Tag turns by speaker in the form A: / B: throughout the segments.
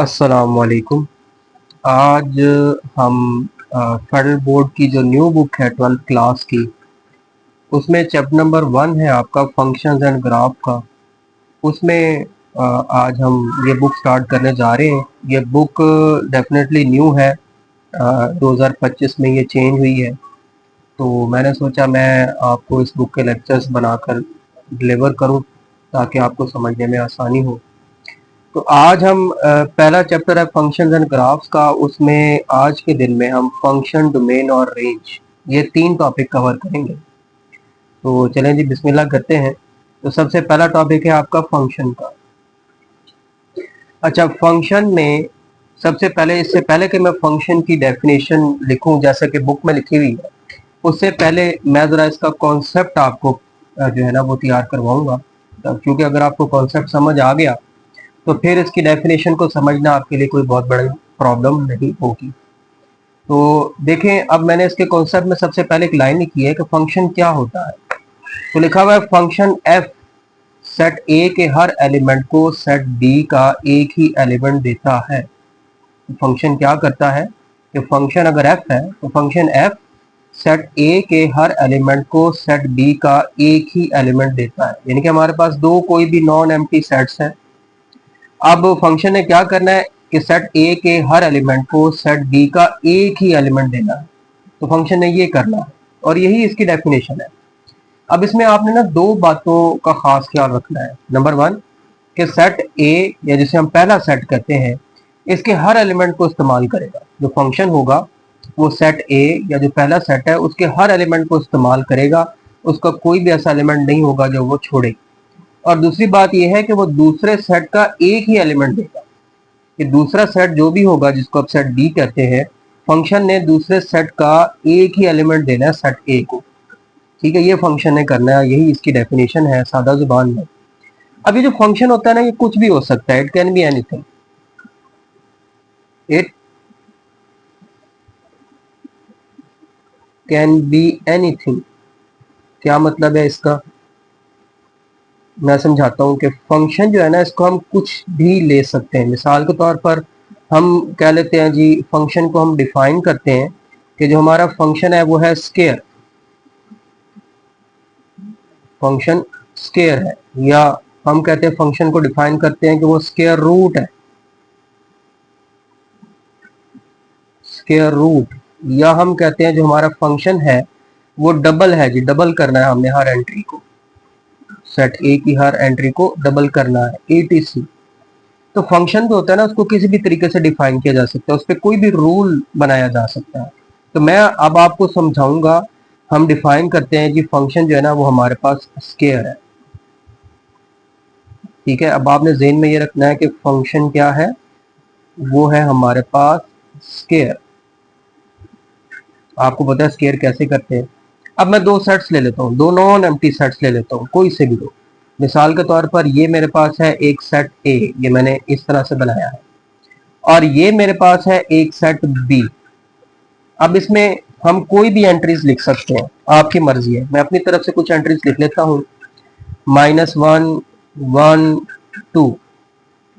A: अस्सलाम वालेकुम। आज हम फेडरल बोर्ड की जो न्यू बुक है 12th क्लास की, उसमें चैप्टर नंबर 1 है आपका फंक्शंस एंड ग्राफ का। उसमें आज हम ये बुक स्टार्ट करने जा रहे हैं। ये बुक डेफिनेटली न्यू है, 2025 में ये चेंज हुई है। तो मैंने सोचा मैं आपको इस बुक के लेक्चर्स बनाकर डिलीवर करूं ताकि आपको समझने में आसानी हो। तो आज हम पहला चैप्टर है फंक्शंस एंड ग्राफ्स का। उसमें आज के दिन में हम फंक्शन, डोमेन और रेंज, ये 3 टॉपिक कवर करेंगे। तो चलें जी, बिस्मिल्लाह करते हैं। तो सबसे पहला टॉपिक है आपका फंक्शन का। अच्छा, फंक्शन में सबसे पहले, इससे पहले कि मैं फंक्शन की डेफिनेशन लिखूं जैसे कि बुक में लिखी हुई है, उससे पहले मैं ज़रा इसका कॉन्सेप्ट आपको जो है ना वो तैयार करवाऊंगा। क्योंकि अगर आपको कॉन्सेप्ट समझ आ गया तो फिर इसकी डेफिनेशन को समझना आपके लिए कोई बहुत बड़ी प्रॉब्लम नहीं होगी। तो देखें, अब मैंने इसके कॉन्सेप्ट में सबसे पहले एक लाइन लिखी है कि फंक्शन क्या होता है। तो लिखा हुआ है फंक्शन एफ सेट ए के हर एलिमेंट को सेट बी का एक ही एलिमेंट देता है। फंक्शन क्या करता है कि फंक्शन अगर एफ है तो फंक्शन एफ सेट ए के हर एलिमेंट को सेट बी का एक ही एलिमेंट देता है। यानी कि हमारे पास दो कोई भी नॉन एम्प्टी सेट्स हैं। अब फंक्शन ने क्या करना है कि सेट ए के हर एलिमेंट को सेट बी का एक ही एलिमेंट देना है। तो फंक्शन ने ये करना है और यही इसकी डेफिनेशन है। अब इसमें आपने ना दो बातों का खास ख्याल रखना है। नंबर 1 कि सेट ए, या जिसे हम पहला सेट कहते हैं, इसके हर एलिमेंट को इस्तेमाल करेगा। जो फंक्शन होगा वो सेट ए, या जो पहला सेट है, उसके हर एलिमेंट को इस्तेमाल करेगा। उसका कोई भी ऐसा एलिमेंट नहीं होगा जो वो छोड़े। और दूसरी बात यह है कि वो दूसरे सेट का एक ही एलिमेंट देगा। कि दूसरा सेट जो भी होगा, जिसको आप सेट बी कहते हैं, फंक्शन ने दूसरे सेट का एक ही एलिमेंट देना है सेट ए को। ठीक है, ये फंक्शन ने करना है, यही इसकी डेफिनेशन है सादा जुबान में। अब ये जो फंक्शन होता है ना, ये कुछ भी हो सकता है। It can be anything. It can be anything. क्या मतलब है इसका, मैं समझाता हूँ कि फंक्शन जो है ना, इसको हम कुछ भी ले सकते हैं। मिसाल के तौर पर हम कह लेते हैं जी, फंक्शन को हम डिफाइन करते हैं कि जो हमारा फंक्शन है वो है स्केयर। फंक्शन स्केयर है, या हम कहते हैं फंक्शन को डिफाइन करते हैं कि वो स्केयर रूट है। स्केयर रूट, या हम कहते हैं जो हमारा फंक्शन है वो डबल है जी, डबल करना है हमने हर एंट्री को, सेट ए की हर एंट्री को डबल करना है, etc। तो फंक्शन जो होता है ना, उसको किसी भी तरीके से डिफाइन किया जा सकता है, उस पर कोई भी रूल बनाया जा सकता है। तो मैं अब आपको समझाऊंगा। हम डिफाइन करते हैं जी, फंक्शन जो है ना वो हमारे पास स्केयर है। ठीक है, अब आपने ज़हन में ये रखना है कि फंक्शन क्या है, वो है हमारे पास स्केयर। आपको पता है स्केयर कैसे करते हैं। अब मैं दो सेट्स ले लेता हूँ, दो नॉन एम्प्टी सेट्स ले लेता हूँ, कोई से भी दो। मिसाल के तौर पर ये मेरे पास है एक सेट ए, ये मैंने इस तरह से बनाया है, और ये मेरे पास है एक सेट बी। अब इसमें हम कोई भी एंट्रीज लिख सकते हैं, आपकी मर्जी है। मैं अपनी तरफ से कुछ एंट्रीज लिख लेता हूँ, -1, 1, 2,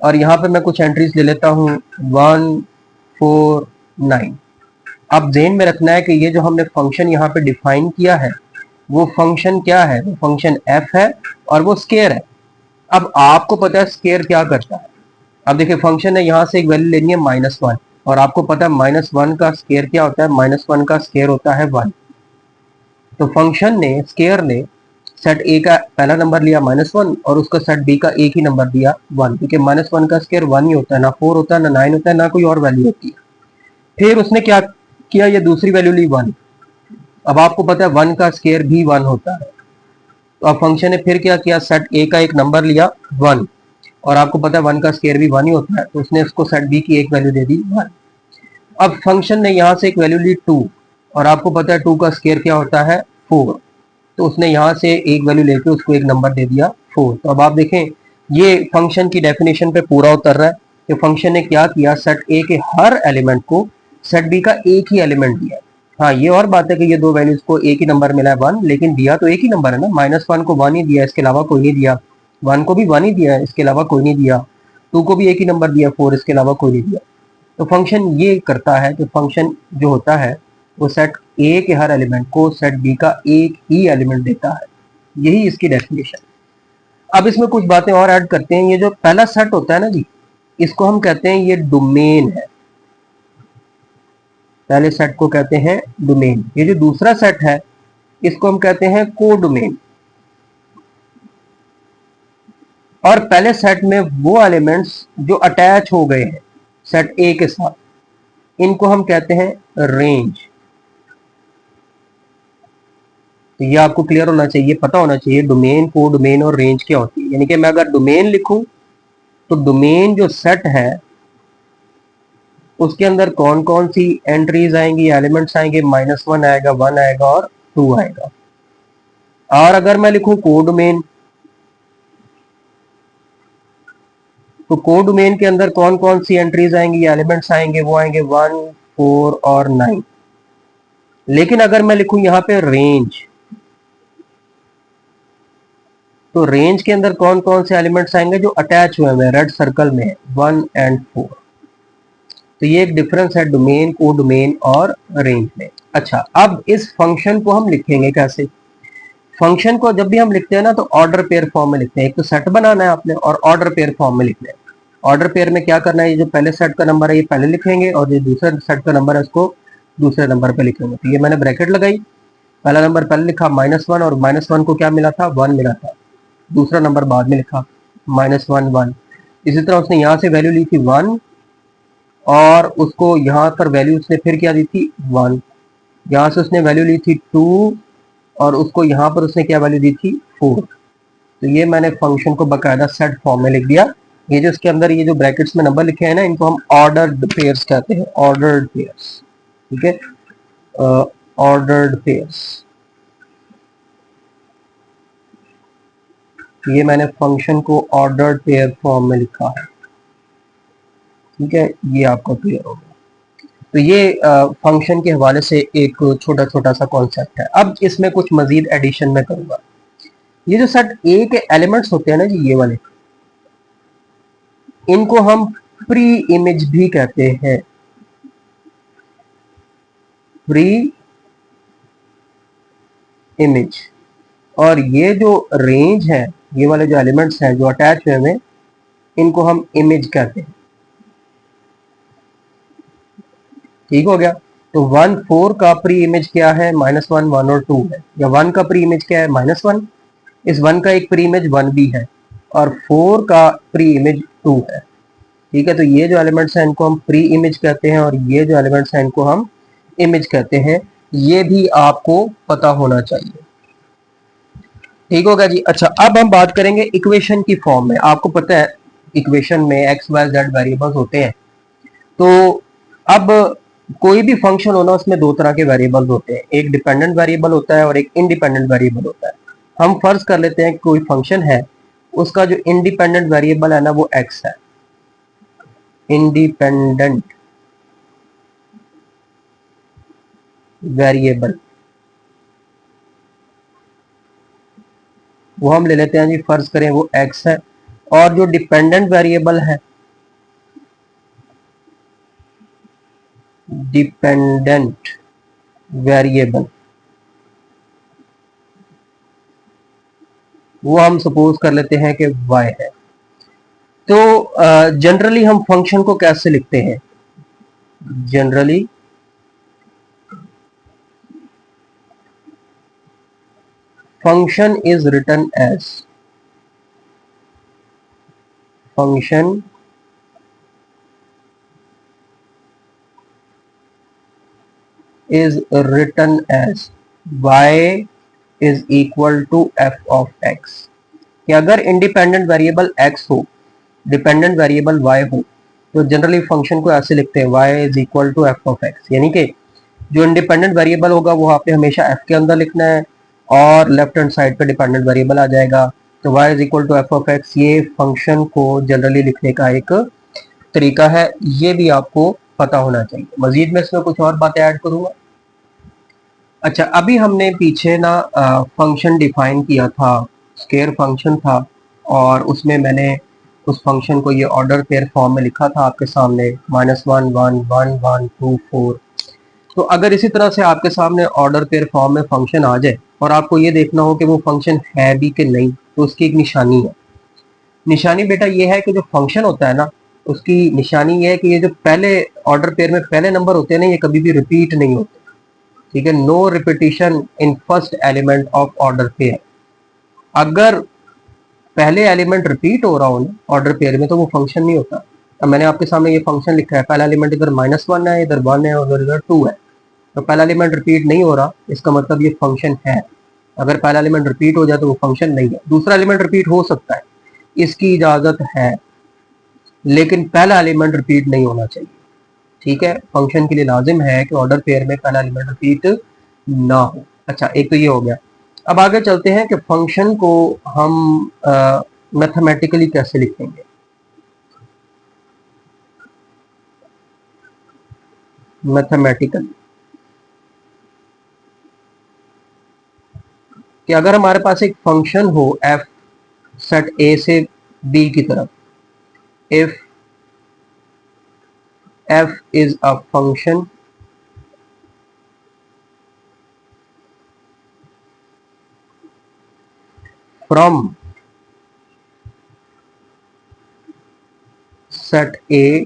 A: और यहाँ पे मैं कुछ एंट्रीज ले लेता हूँ 1, 4, 9। अब ध्यान में रखना है कि ये जो हमने फंक्शन यहाँ पे डिफाइन किया है, वो फंक्शन क्या है, वो फंक्शन एफ है और वो स्केयर है। अब आपको पता है स्केयर क्या करता है। अब देखिए, फंक्शन है, यहाँ से एक वैल्यू लेनी है -1, और आपको पता है -1 का स्केयर क्या होता है, -1 का स्केयर होता है 1। तो फंक्शन ने, स्केयर ने, सेट ए का पहला नंबर लिया -1 और उसका सेट बी का एक ही नंबर दिया 1, क्योंकि -1 का स्केयर 1 ही होता है, ना 4 होता है, ना 9 होता है, ना कोई और वैल्यू होती है। फिर उसने क्या किया, ये दूसरी वैल्यू ली 1। अब आपको पता है 1 का स्केयर भी 1 होता है। तो अब फंक्शन ने फिर क्या किया, सेट ए का एक नंबर लिया 1, और आपको पता है 1 का स्केयर भी 1 ही होता है, तो उसने उसको सेट बी की एक वैल्यू दे दी 1। अब फंक्शन ने यहाँ से एक वैल्यू ली 2, और आपको पता है 2 का स्केयर क्या होता है 4, तो उसने यहाँ से एक वैल्यू लेके उसको एक नंबर दे दिया 4। तो अब आप देखें, ये फंक्शन की डेफिनेशन पे पूरा उतर रहा है कि फंक्शन ने क्या किया, सेट ए के हर एलिमेंट को सेट बी का एक ही एलिमेंट दिया। हाँ, ये और बात है कि ये दो वैल्यूज को एक ही नंबर मिला है 1, लेकिन दिया तो एक ही नंबर है ना। -1 को 1 ही दिया, इसके अलावा कोई नहीं दिया। 1 को भी 1 ही दिया है, इसके अलावा कोई नहीं दिया। 2 को भी एक ही नंबर दिया, 4 इसके अलावा कोई नहीं दिया। तो फंक्शन ये करता है कि फंक्शन जो होता है वो सेट ए के हर एलिमेंट को सेट बी का एक ही एलिमेंट देता है। यही इसकी डेफिनेशन। अब इसमें कुछ बातें और ऐड करते हैं। ये जो पहला सेट होता है ना जी, इसको हम कहते हैं ये डोमेन है। पहले सेट को कहते हैं डोमेन। ये जो दूसरा सेट है इसको हम कहते हैं कोडोमेन। और पहले सेट में वो एलिमेंट्स जो अटैच हो गए हैं सेट ए के साथ, इनको हम कहते हैं रेंज। तो ये आपको क्लियर होना चाहिए, पता होना चाहिए डोमेन, कोडोमेन और रेंज क्या होती है। यानी कि मैं अगर डोमेन लिखूं तो डोमेन जो सेट है उसके अंदर कौन कौन सी एंट्रीज आएंगी, एलिमेंट्स आएंगे, -1 आएगा, 1 आएगा और 2 आएगा। और अगर मैं लिखूं कोडोमेन, तो कोडोमेन के अंदर कौन कौन सी एंट्रीज आएंगी, एलिमेंट्स आएंगे, वो आएंगे 1, 4 और 9। लेकिन अगर मैं लिखूं यहां पे रेंज, तो रेंज के अंदर कौन कौन से एलिमेंट्स आएंगे जो अटैच हुए हैं, रेड सर्कल में है, 1 और 4। तो ये एक डिफरेंस है डोमेन, कोडोमेन और रेंज में। अच्छा, अब इस फंक्शन को हम लिखेंगे कैसे। फंक्शन को जब भी हम लिखते हैं ना तो ऑर्डर पेयर फॉर्म में लिखते हैं। एक तो सेट बनाना है आपने और ऑर्डर पेयर फॉर्म में लिखना है। ऑर्डर पेयर में क्या करना है, ये जो पहले सेट का नंबर है ये पहले लिखेंगे और जो दूसरे सेट का नंबर है उसको दूसरे नंबर पे लिखेंगे। तो ये मैंने ब्रैकेट लगाई, पहला नंबर पहले लिखा -1 और -1 को क्या मिला था, 1 मिला था। दूसरा नंबर बाद में लिखा -1 1। इसी तरह उसने यहाँ से वैल्यू ली थी 1 और उसको यहाँ पर वैल्यू उसने फिर क्या दी थी 1। यहाँ से उसने वैल्यू ली थी 2 और उसको यहाँ पर उसने क्या वैल्यू दी थी 4। तो ये मैंने फंक्शन को बकायदा सेट फॉर्म में लिख दिया। ये जो इसके अंदर ये जो ब्रैकेट्स में नंबर लिखे हैं ना, इनको हम ऑर्डर्ड पेयर्स कहते हैं, ऑर्डर्ड पेयर्स। ठीक है, ऑर्डर्ड पेयर्स। ये मैंने फंक्शन को ऑर्डर्ड पेयर फॉर्म में लिखा है। ठीक है, ये आपको क्लियर हो गया। तो ये फंक्शन के हवाले से एक छोटा छोटा सा कॉन्सेप्ट है। अब इसमें कुछ मजीद एडिशन में करूंगा। ये जो सेट ए के एलिमेंट्स होते हैं ना जी, ये वाले, इनको हम प्री इमेज भी कहते हैं। Pre image. और ये जो रेंज है, ये वाले जो एलिमेंट्स हैं जो अटैच हुए हैं, इनको हम इमेज कहते हैं। ठीक हो गया। तो 1 4 का प्री इमेज क्या है, -1 1 और 2 है। या 1 का प्री इमेज क्या है, -1। इस 1 का एक प्री इमेज 1 भी है और 4 का प्री इमेज 2 है। ठीक है, तो ये जो एलिमेंट्स हैं इनको हम प्री इमेज कहते हैं और ये जो एलिमेंट्स हैं इनको हम इमेज कहते हैं। ये भी आपको पता होना चाहिए। ठीक होगा जी। अच्छा, अब हम बात करेंगे इक्वेशन की फॉर्म में। आपको पता है इक्वेशन में x y z वेरिएबल्स होते हैं। तो अब कोई भी फंक्शन होना, उसमें दो तरह के वेरिएबल्स होते हैं, एक डिपेंडेंट वेरिएबल होता है और एक इंडिपेंडेंट वेरिएबल होता है। हम फर्ज कर लेते हैं कि कोई फंक्शन है, उसका जो इंडिपेंडेंट वेरिएबल है ना वो x है। इंडिपेंडेंट वेरिएबल वो हम ले लेते हैं जी, फर्ज करें वो x है। और जो डिपेंडेंट वेरिएबल है, डिपेंडेंट वेरिएबल, वो हम सपोज कर लेते हैं कि y है। तो जनरली हम फंक्शन को कैसे लिखते हैं, generally function is written as, function is written as y is equal to f of x। कि अगर इंडिपेंडेंट वेरिएबल x हो, डिपेंडेंट वेरिएबल y हो, तो जनरली फंक्शन को ऐसे लिखते हैं y is equal to f of x। यानी कि जो इंडिपेंडेंट वेरिएबल होगा वो आपने हमेशा f के अंदर लिखना है और लेफ्ट हैंड साइड पे डिपेंडेंट वेरिएबल आ जाएगा। तो y is equal to f of x, ये फंक्शन को जनरली लिखने का एक तरीका है। ये भी आपको पता होना चाहिए। मजीद में इसमें कुछ और बातें ऐड करूंगा। अच्छा, अभी हमने पीछे ना फंक्शन डिफाइन किया था, स्केयर फंक्शन था और उसमें मैंने उस फंक्शन को ये ऑर्डर पेयर फॉर्म में लिखा था आपके सामने -1 1 1 1 2 4। तो अगर इसी तरह से आपके सामने ऑर्डर पेयर फॉर्म में फंक्शन आ जाए और आपको ये देखना हो कि वो फंक्शन है भी कि नहीं, तो उसकी एक निशानी है। निशानी बेटा ये है कि जो फंक्शन होता है ना, उसकी निशानी ये है कि ये जो पहले ऑर्डर पेयर में पहले नंबर होते हैं ना, ये कभी भी रिपीट नहीं होते। ठीक है, no repetition in first element of order pair. अगर पहले एलिमेंट रिपीट हो रहा हो ना ऑर्डर पेयर में, तो वो फंक्शन नहीं होता। अब मैंने आपके सामने ये फंक्शन लिखा है, पहला एलिमेंट इधर -1 है, इधर 1 है और इधर 2 है। तो पहला एलिमेंट रिपीट नहीं हो रहा, इसका मतलब ये फंक्शन है। अगर पहला एलिमेंट रिपीट हो जाए तो वो फंक्शन नहीं है। दूसरा एलिमेंट रिपीट हो सकता है, इसकी इजाजत है, लेकिन पहला एलिमेंट रिपीट नहीं होना चाहिए। ठीक है, फंक्शन के लिए लाजिम है कि ऑर्डर पेयर में पहला एलिमेंट रिपीट ना हो। अच्छा, एक तो ये हो गया। अब आगे चलते हैं कि फंक्शन को हम मैथमेटिकली कैसे लिखेंगे। मैथमेटिकली कि अगर हमारे पास एक फंक्शन हो एफ सेट ए से बी की तरफ, if F is a function from set A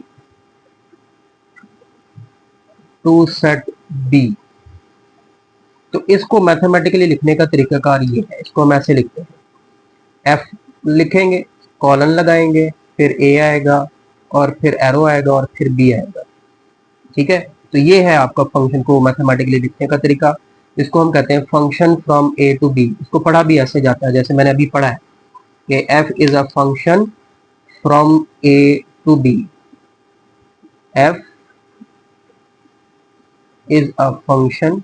A: to set B, तो इसको मैथमेटिकली लिखने का तरीकाकार ये है। इसको हम ऐसे लिखते हैं, एफ लिखेंगे, कॉलन लगाएंगे, फिर ए आएगा और फिर एरो आएगा और फिर बी आएगा। ठीक है, तो ये है आपका फंक्शन को मैथमेटिकली लिखने का तरीका। इसको हम कहते हैं function from A to B. इसको पढ़ा भी ऐसे जाता है जैसे मैंने अभी पढ़ा है कि F is a function from A to B. F is a function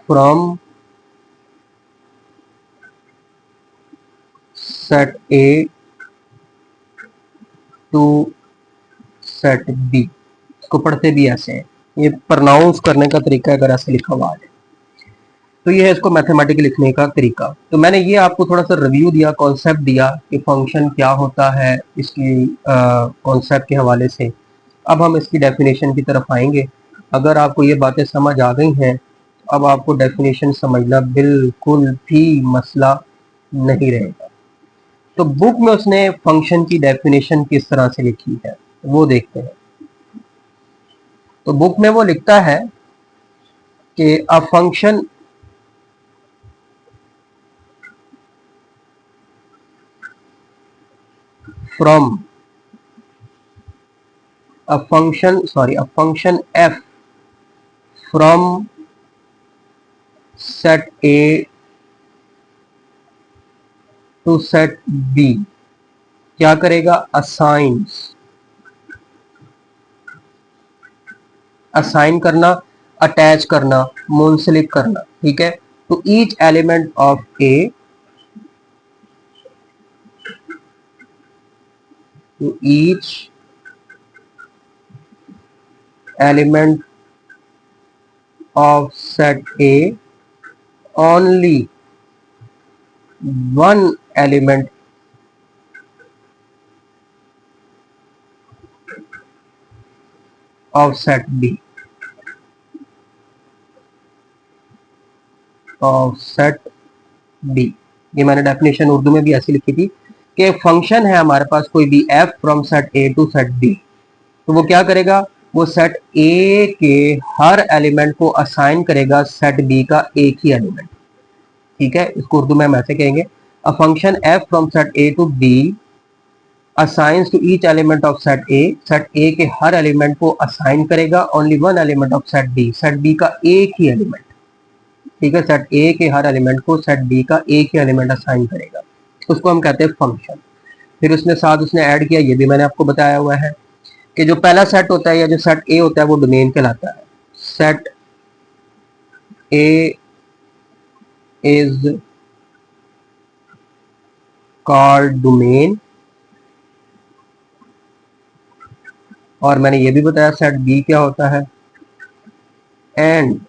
A: from set A to set B. इसको पढ़ते भी ऐसे हैं, ये प्रोनाउंस करने का तरीका अगर ऐसे लिखा हुआ है तो ये है इसको मैथमेटिकली लिखने का तरीका। तो मैंने ये आपको थोड़ा सा रिव्यू दिया, कॉन्सेप्ट दिया कि फंक्शन क्या होता है इसकी कॉन्सेप्ट के हवाले से। अब हम इसकी डेफिनेशन की तरफ आएंगे। अगर आपको ये बातें समझ आ गई हैं, अब आपको डेफिनेशन समझना बिल्कुल भी मसला नहीं रहेगा। तो बुक में उसने फंक्शन की डेफिनेशन किस तरह से लिखी है वो देखते हैं। तो बुक में वो लिखता है कि अ function from a function f from set a to set b क्या करेगा, असाइन करना, अटैच करना, मुंसलिक करना। ठीक है, तो each element of A to each element of set A, only one element of set B, of set B। ये मैंने डेफिनेशन उर्दू में भी ऐसी लिखी थी कि फंक्शन है हमारे पास कोई भी f from set A to set B, तो वो क्या करेगा, वो सेट A के हर एलिमेंट को असाइन करेगा सेट B का एक ही एलिमेंट। ठीक है, इसको उर्दू में हम ऐसे कहेंगे, a function f from set A to B assigns to each element of set A के हर एलिमेंट को असाइन करेगा only one element of set B का एक ही एलिमेंट। ठीक है, सेट A के हर एलिमेंट को सेट B का एक ही एलिमेंट असाइन करेगा, उसको हम कहते हैं फंक्शन। फिर उसने साथ उसने ऐड किया, ये भी मैंने आपको बताया हुआ है कि जो पहला सेट होता है या जो सेट A होता है वो डोमेन कहलाता है। Set A is called domain, और मैंने ये भी बताया सेट B क्या होता है, and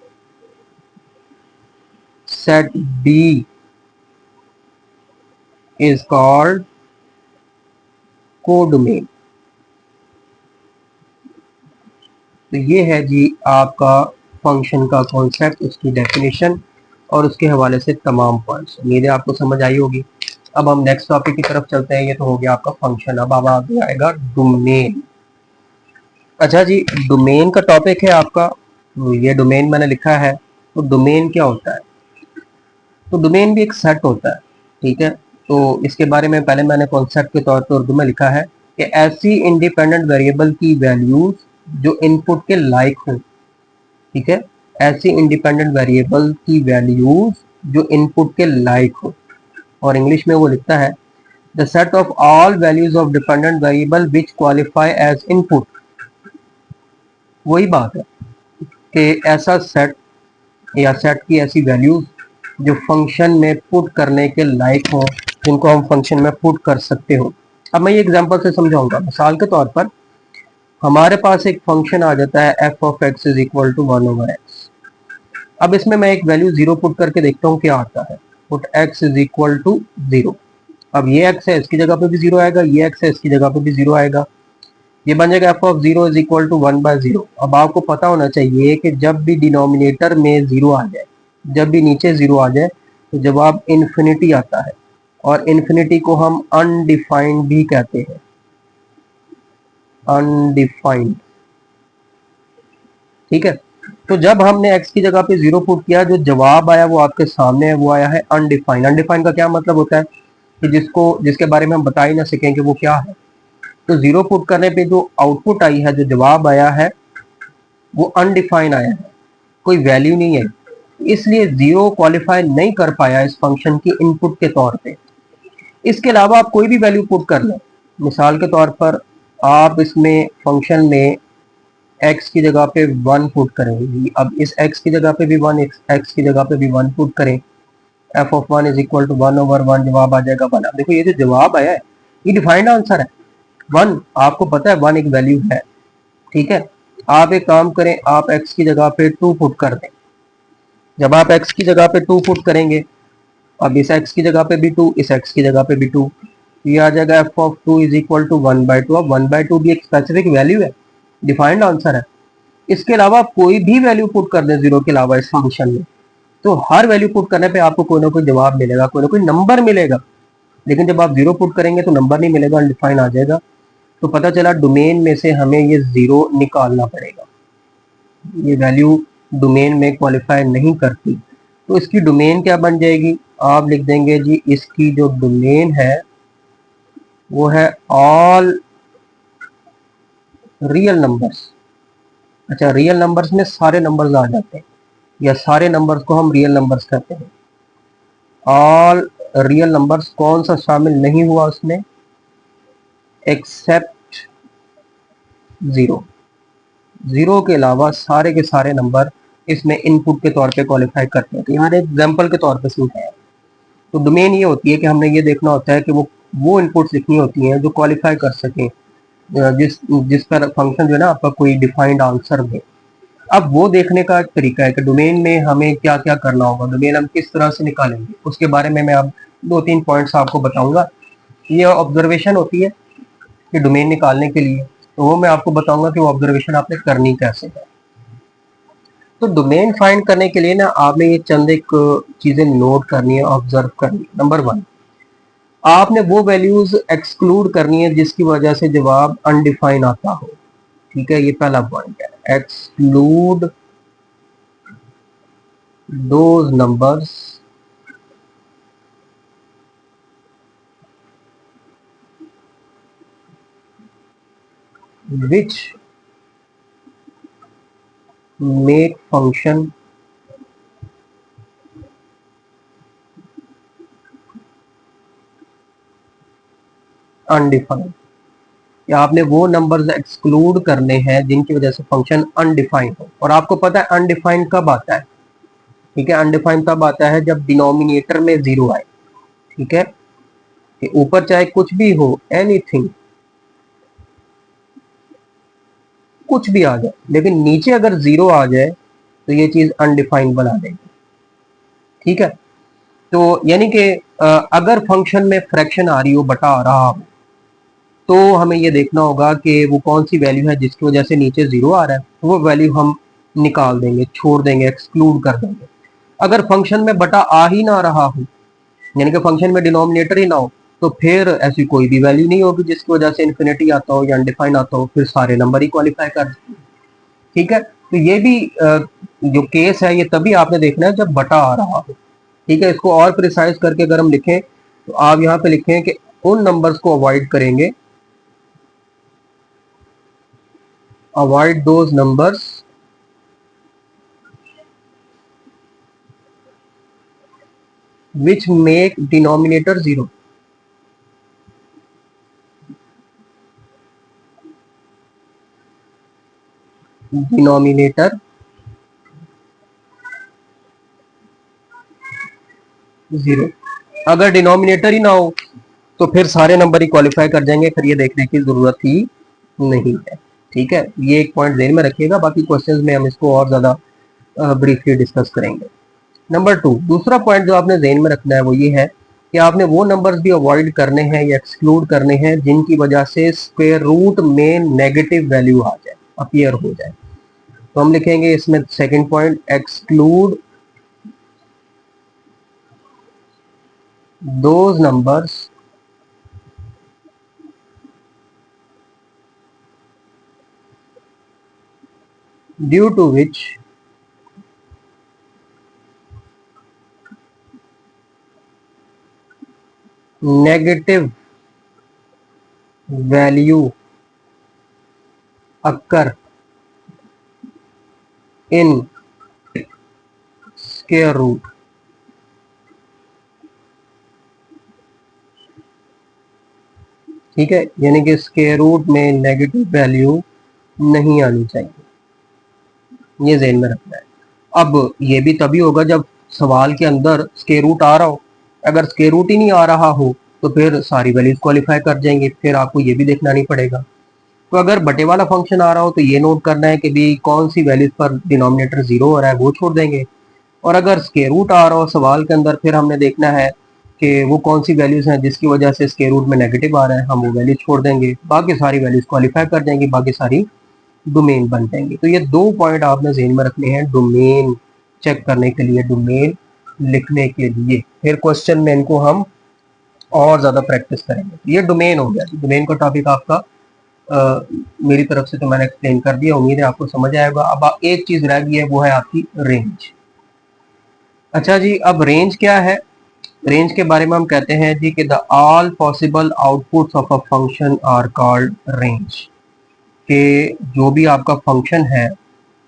A: set B is called codomain. तो ये है जी आपका फंक्शन का कॉन्सेप्ट, उसकी डेफिनेशन और उसके हवाले से तमाम पॉइंट्स। उम्मीद है आपको समझ आई होगी। अब हम नेक्स्ट टॉपिक की तरफ चलते हैं। ये तो हो गया आपका फंक्शन। अब आगे आएगा डोमेन। अच्छा जी, डोमेन का टॉपिक है आपका। ये डोमेन मैंने लिखा है। तो डोमेन क्या होता है? तो डोमेन भी एक सेट होता है, ठीक है। तो इसके बारे में पहले मैंने कॉन्सेप्ट के तौर पर उर्दू में लिखा है कि ऐसी इंडिपेंडेंट वेरिएबल की वैल्यूज जो इनपुट के लायक हो, ठीक है। ऐसी इंडिपेंडेंट वेरिएबल की वैल्यूज जो इनपुट के लायक हो, और इंग्लिश में वो लिखता है the set of all values of dependent variable which qualify as input. वही बात है कि ऐसा सेट या सेट की ऐसी वैल्यूज जो फंक्शन में पुट करने के लायक हो, जिनको हम फंक्शन में पुट कर सकते हो। अब मैं ये एग्जांपल से समझाऊंगा। मिसाल के तौर पर हमारे पास एक फंक्शन आ जाता है f of x is equal to 1/x। अब इसमें मैं एक वैल्यू 0 पुट करके देखता हूँ क्या आता है। Put x is equal to 0। अब ये x है, इसकी जगह पे भी 0 आएगा, ये x है, इसकी जगह पे भी 0 आएगा। ये बन जाएगा f of 0 is equal to 1/0। अब आपको पता होना चाहिए कि जब भी डिनोमिनेटर में 0 आ जाए, जब भी नीचे 0 आ जाए, तो जवाब इन्फिनिटी आता है। और इन्फिनिटी को हम अनडिफाइंड भी कहते हैं, अनडिफाइंड, ठीक है। तो जब हमने x की जगह पे 0 पुट किया, जो जवाब आया वो आपके सामने है, वो आया है अनडिफाइंड। अनडिफाइंड का क्या मतलब होता है कि जिसके बारे में हम बता ही ना सकें कि वो क्या है। तो 0 पुट करने पे जो आउटपुट आई है, जो जवाब आया है, वो अनडिफाइंड आया है, कोई वैल्यू नहीं है। इसलिए 0 क्वालिफाई नहीं कर पाया इस फंक्शन की इनपुट के तौर पे। इसके अलावा आप कोई भी वैल्यू पुट कर लें। मिसाल के तौर पर आप इसमें फंक्शन में x की जगह पे 1 पुट करें। अब इस x की जगह पे भी 1, x की जगह पे भी 1 पुट करें। f of 1 is equal to 1/1, जवाब आ जाएगा 1। अब देखो ये जो जवाब आया है ये डिफाइंड आंसर है 1। आपको पता है 1 एक वैल्यू है, ठीक है। आप एक काम करें, आप x की जगह पे 2 पुट कर दें। जब आप x की जगह पे 2 पुट करेंगे, अब इस x की जगह पे भी 2, इस x की जगह पे भी 2, ये आ जाएगा f of 2 is equal to 1/2। अब 1/2 भी एक स्पेसिफिक वैल्यू है, डिफाइंड आंसर है। इसके अलावा आप कोई भी वैल्यू पुट कर दें 0 के अलावा इस फंक्शन में, तो हर वैल्यू पुट करने पे आपको कोई ना कोई जवाब मिलेगा, कोई ना कोई नंबर मिलेगा। लेकिन जब आप 0 पुट करेंगे तो नंबर नहीं मिलेगा, अनडिफाइंड आ जाएगा। तो पता चला डोमेन में से हमें ये 0 निकालना पड़ेगा। ये वैल्यू डोमेन में क्वालिफाई नहीं करती, तो इसकी डोमेन क्या बन जाएगी? आप लिख देंगे जी इसकी जो डोमेन है वो है ऑल रियल नंबर्स। अच्छा, रियल नंबर्स में सारे नंबर्स आ जाते हैं, या सारे नंबर्स को हम रियल नंबर्स कहते हैं। ऑल रियल नंबर्स कौन सा शामिल नहीं हुआ उसमें? एक्सेप्ट 0। 0 के अलावा सारे के सारे नंबर इसमें इनपुट के तौर पे क्वालिफाई करते हैं। तो यहाँ एग्जाम्पल के तौर पे समझाया। तो डोमेन ये होती है कि हमने ये देखना होता है कि वो इनपुट्स लिखनी होती हैं जो क्वालिफाई कर सकें, जिस पर फंक्शन जो है ना आपका कोई डिफाइंड आंसर दे। अब वो देखने का तरीका है कि डोमेन में हमें क्या क्या करना होगा, डोमेन हम किस तरह से निकालेंगे, उसके बारे में मैं अब 2-3 पॉइंट्स आपको बताऊंगा। ये ऑब्जर्वेशन होती है कि डोमेन निकालने के लिए, तो वो मैं आपको बताऊंगा कि वो ऑब्जर्वेशन आपने करनी कैसे है। तो डोमेन फाइंड करने के लिए ना आपने ये चंद एक चीजें नोट करनी है, ऑब्जर्व करनी। नंबर 1, आपने वो वैल्यूज एक्सक्लूड करनी है जिसकी वजह से जवाब अनडिफाइन आता हो, ठीक है। ये पहला पॉइंट है, exclude those numbers which make function undefined। या आपने वो नंबर्स एक्सक्लूड करने हैं जिनकी वजह से फंक्शन अनडिफाइंड हो। और आपको पता है अनडिफाइंड कब आता है, ठीक है। अनडिफाइंड तब आता है जब डिनोमिनेटर में 0 आए, ठीक है। कि ऊपर चाहे कुछ भी हो, एनीथिंग, कुछ भी आ जाए, लेकिन नीचे अगर 0 आ जाए तो ये चीज अनडिफाइंड बना देगी। ठीक है। तो यानी कि अगर फंक्शन में फ्रैक्शन आ रही हो, बटा आ रहा हो, तो हमें ये देखना होगा कि वो कौन सी वैल्यू है जिसकी वजह से नीचे जीरो आ रहा है, वो वैल्यू हम निकाल देंगे, छोड़ देंगे, एक्सक्लूड कर देंगे। अगर फंक्शन में बटा आ ही ना रहा हो, यानी कि फंक्शन में डिनोमिनेटर ही ना हो, तो फिर ऐसी कोई भी वैल्यू नहीं होगी जिसकी वजह से इन्फिनिटी आता हो या अनडिफाइन आता हो, फिर सारे नंबर ही क्वालिफाई कर। ठीक है, तो ये भी जो केस है ये तभी आपने देखना है जब बटा आ रहा हो। ठीक है, इसको और प्रिसाइज करके अगर हम लिखें तो आप यहाँ पे लिखें कि उन नंबर्स को अवॉइड करेंगे, avoid those numbers which make denominator zero। Denominator zero. अगर डिनोमिनेटर ही ना हो तो फिर सारे नंबर ही क्वालिफाई कर जाएंगे, फिर ये देखने की जरूरत ही नहीं है। ठीक है, ये एक पॉइंट ध्यान में रखिएगा, बाकी क्वेश्चंस में हम इसको और ज्यादा ब्रीफली डिस्कस करेंगे। नंबर 2, दूसरा पॉइंट जो आपने ध्यान में रखना है वो ये है कि आपने वो नंबर्स भी अवॉइड करने हैं या एक्सक्लूड करने हैं जिनकी वजह से स्क्वायर रूट में नेगेटिव वैल्यू आ जाए, अपीयर हो जाए। तो हम लिखेंगे इसमें second point, exclude those numbers due to which negative value occur in square root। ठीक है, यानी कि स्क्वायर रूट में नेगेटिव वैल्यू नहीं आनी चाहिए, ये ध्यान में रखना है। अब ये भी तभी होगा जब सवाल के अंदर स्क्वायर रूट आ रहा हो। अगर स्क्वायर रूट ही नहीं आ रहा हो तो फिर सारी वैल्यूज क्वालिफाई कर जाएंगी, फिर आपको ये भी देखना नहीं पड़ेगा। तो अगर बटे वाला फंक्शन आ रहा हो तो ये नोट करना है कि भी कौन सी वैल्यूज पर डिनोमिनेटर जीरो हो रहा है, वो छोड़ देंगे। और अगर स्क्वायर रूट आ रहा हो सवाल के अंदर, फिर हमने देखना है कि वो कौन सी वैल्यूज हैं जिसकी वजह से स्क्वायर रूट में नेगेटिव आ रहा है, हम वो वैल्यू छोड़ देंगे, बाकी सारी वैल्यूज क्वालिफाई कर जाएंगी, बाकी सारी डोमेन बन जाएंगी। तो ये दो पॉइंट आपने ज़हन में रखने हैं डोमेन चेक करने के लिए, डोमेन लिखने के लिए। फिर क्वेश्चन में इनको हम और ज़्यादा प्रैक्टिस करेंगे। ये डोमेन हो गया, डोमेन का टॉपिक आपका मेरी तरफ से तो मैंने एक्सप्लेन कर दिया, उम्मीद है आपको समझ आएगा। अब एक चीज़ रह गई है, वो है आपकी रेंज। अच्छा जी, अब रेंज क्या है? रेंज के बारे में हम कहते हैं जी कि the all possible outputs of a function are called range. कि जो भी आपका फंक्शन है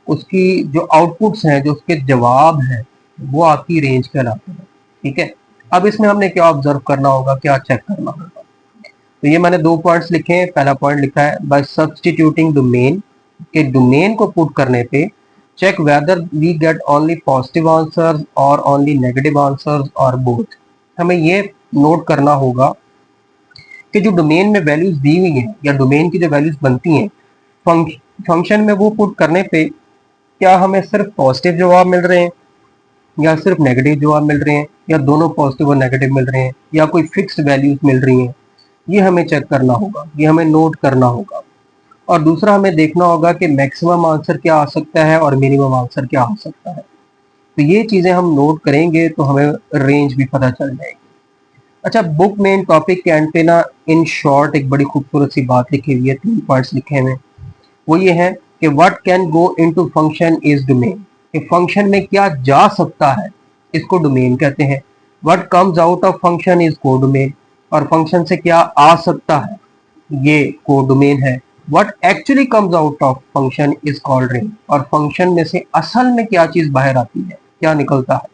A: उसकी जो आउटपुट्स हैं, जो उसके जवाब हैं, वो आपकी रेंज कहलाते हैं। ठीक है, अब इसमें हमने क्या ऑब्जर्व करना होगा, क्या चेक करना होगा? तो ये मैंने दो पॉइंट्स लिखे हैं। पहला पॉइंट लिखा है बाय सब्सटीट्यूटिंग डोमेन, के डोमेन को पुट करने पे check whether we get only positive answers और ओनली नेगेटिव आंसर्स और बोथ। हमें ये नोट करना होगा कि जो डोमेन में वैल्यूज दी हुई हैं या डोमेन की जो वैल्यूज बनती हैं फंक्शन में, वो पुट करने पे क्या हमें सिर्फ पॉजिटिव जवाब मिल रहे हैं या सिर्फ नेगेटिव जवाब मिल रहे हैं, या दोनों पॉजिटिव और नेगेटिव मिल रहे हैं, या कोई फिक्स्ड वैल्यूज मिल रही हैं। ये हमें चेक करना होगा, ये हमें नोट करना होगा। और दूसरा हमें देखना होगा कि मैक्सिमम आंसर क्या आ सकता है और मिनिमम आंसर क्या आ सकता है। तो ये चीज़ें हम नोट करेंगे तो हमें रेंज भी पता चल जाएगी। अच्छा, बुक में इन टॉपिक के एंड पे ना इन शॉर्ट एक बड़ी खूबसूरत सी बात लिखी हुई है, 3 पॉइंट्स लिखे हुए। वो ये है कि what can go into function is domain, कि फंक्शन में क्या जा सकता है इसको डोमेन कहते हैं। What comes out of function is codomain, और फंक्शन से क्या आ सकता है ये कोडोमेन है। What actually comes out of function is called range, और फंक्शन में से असल में क्या चीज बाहर आती है, क्या निकलता है,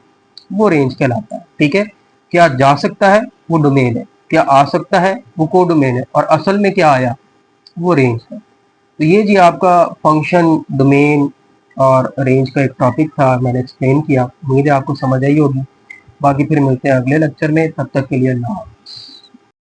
A: वो रेंज कहलाता है। ठीक है, क्या जा सकता है वो डोमेन है, क्या आ सकता है वो कोडोमेन है, और असल में क्या आया वो रेंज है। तो ये जी आपका फंक्शन, डोमेन और रेंज का एक टॉपिक था, मैंने एक्सप्लेन किया। उम्मीद है आपको समझ आई होगी। बाकी फिर मिलते हैं अगले लेक्चर में, तब तक के लिए अल्लाह।